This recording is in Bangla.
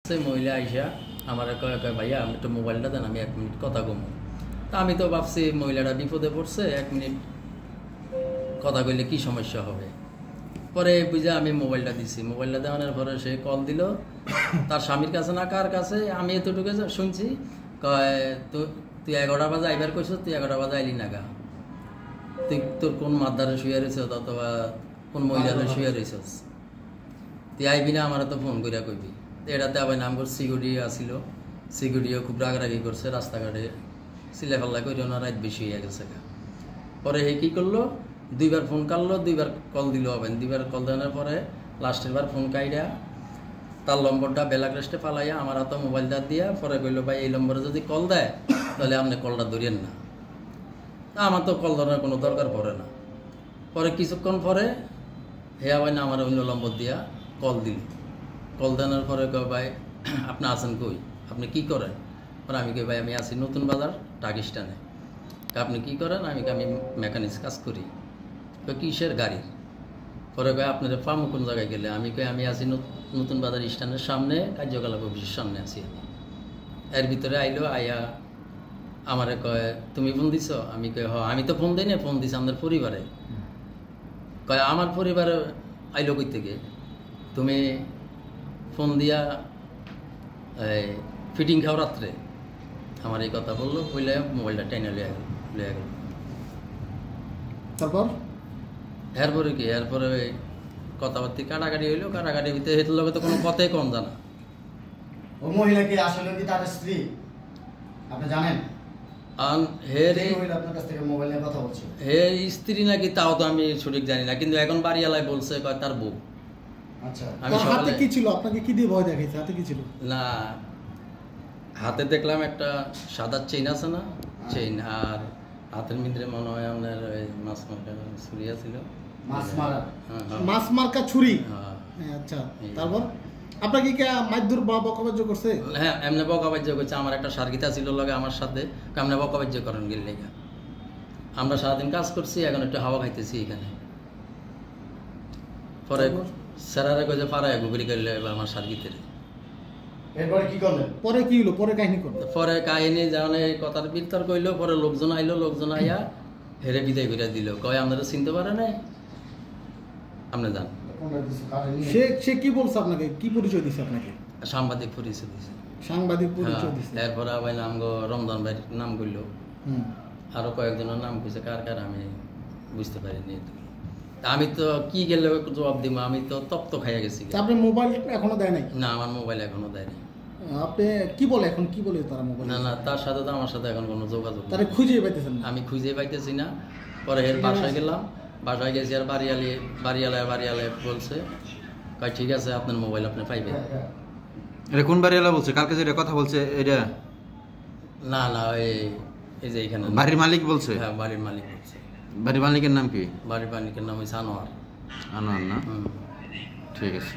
সেই মহিলা আইসা আমার কয় কয় ভাইয়া আমি একটু মোবাইলটা দেন, আমি 1 মিনিট কথা কমো। তা আমি তো ভাবছি মহিলাটা বিপদে পড়ছে, 1 মিনিট কথা কইলে কি সমস্যা হবে। পরে বুঝে আমি মোবাইলটা দিছি, মোবাইলটা দেওয়ানোর পরে সে কল দিল তার স্বামীর কাছে না কার কাছে, আমি এতটুকু শুনছি কয় তুই 11টা বাজে আইবার কইছ, তুই 11টা বাজে আইলি না গা, তুই তোর কোন মাদ্দারে শুয়ে রয়েছ অথবা কোন মহিলারে শুয়ে রয়েছস, তুই আইবি না আমার তো ফোন করিয়া কইবি। এটাতে আবার নাম করছে সিকিউরিটি আসিল, সিকিউরিটিও খুব রাগারাগি করছে, রাস্তাঘাটে চিল্লাফাল্লা করে ওনার রাত বেশি হয়ে গেছে। পরে হে কী করলো, 2বার ফোন কাটলো, 2বার কল দিল হবেন, 2বার কল দেওয়ার পরে লাস্টের বার ফোন কাইরা তার নম্বরটা বেলা ক্রেস্টে পালাইয়া আমার হাতে মোবাইলটা দিয়া পরে কইলো ভাই এই নম্বরে যদি কল দেয় তাহলে আপনি কলটা ধরিয়েন না। আমার তো কল ধরার কোনো দরকার পড়ে না। পরে কিছুক্ষণ পরে হে আবার না আমার অন্য নম্বর দিয়া কল দিল, কল দেওয়ার পরে কয় ভাই আপনি আছেন কই, আপনি কি করেন? পরে আমি কই ভাই আমি আছি নতুন বাজার টাকিস্টানে। আপনি কি করেন? আমি মেকানিক্স কাজ করি। কিসের গাড়ি? পরে কয় আপনার ফার্ম কোন জায়গায় গেলে? আমি কই আমি আছি নতুন বাজার স্ট্যান্ডের সামনে, কার্যকলাপ অফিসের সামনে আছি আমি। এর ভিতরে আইলো, আইয়া আমারে কয় তুমি ফোন দিছ? আমি কই হ। আমি তো ফোন দিই না, ফোন দিছি আমাদের পরিবারে। কয় আমার পরিবারে আইলো কই থেকে? তুমি ফোন দিয়া ফিটিং খাও রাত্রে, আমার এই কথা বললো। বললে মোবাইলটা টেনে লিয়ে গেল। এরপরে কি, এরপরে কথাবার্তি কাটাকাটি হইলো, কাটাকাটি হইতে হেতুর লগে তো কোনো কথাই কম জানা। ও মহিলা কি আসলে কি তার স্ত্রী আপনি জানেন? হে স্ত্রী নাকি তাও তো আমি সঠিক জানি না, কিন্তু এখন বাড়িওয়ালায় বলছে তার বউ। আচ্ছা, আমি হাতে কি ছিল? আপনাকে কি দিয়ে ভয় দেখাইছে? হাতে কি ছিল? না, হাতে দেখলাম একটা সাদা চেইন আছে না, চেইন, আর হাতের ভিতরে মনে হয় আপনার মাছ মার্কা ছুরি ছিল, মাছ মার্কা ছুরি। আচ্ছা, তারপর আপনাকে কি মাইদুর বা বকাবাজ্য করছে? হ্যাঁ, এমনি বকাবাজ্য করছে। আমার একটা সার্গিতা ছিল লগে আমার সাথে, এমনি বকাবাজ্য করেন গেলে। আমরা সারাদিন কাজ করছি, এখন একটু হাওয়া খাইতেছি এখানে। পরে স্যারারে কই যে পাড়ায় গুগলি করলে আমার সার্গিতের। এরপরে কি করলেন? পরে কি হলো? পরে কাহিনী করলো? পরে কাহিনী জানে কথার বিতর কইলো। পরে লোকজন আইলো, লোকজন আইয়া হেরে বিদায় করে দিল। কয় আপনারা চিনতে পারে নাই, আপনি যান। সে কি বলছে আপনাকে? কি পরিচয় দিছে আপনাকে? সাংবাদিক পরিচয় দিছে। সাংবাদিক পরিচয় দিছে। এরপরে আবার নাম রমজান ভাইয়ের নাম কইলো, আরো কয়েকজনের নাম কইছে, কার কার আমি বুঝতে পারিনি। আমি তো কি গেলে জবাব দিব, আমি তো তপ্ত খাইয়া গেছি। আপনি মোবাইল এখনো দেয় নাই? না, আমার মোবাইল এখনো দেয় নাই। আপনি কি বলে এখন, কি বলে তারা মোবাইল? না, তার সাথে তো আমার সাথে এখন কোনো যোগাযোগ নেই। তারা খুঁজে পাইতেছেন না? আমি খুঁজে পাইতেছি না। পরে এর বাসায় গেলাম, বাসায় গেছি, আর বাড়িওয়ালায় বলছে কয় ঠিক আছে আপনার মোবাইল আপনি পাইবেন। এটা কোন বাড়িওয়ালা বলছে? কালকে যেটা কথা বলছে এটা? না, এই যে এখানে বাড়ির মালিক বলছে? হ্যাঁ, বাড়ির মালিক বলছে। বাড়ির মালিকের নাম কি? বাড়ির মালিকের নাম হচ্ছে আনোয়ার। আনোয়ার না? ঠিক আছে।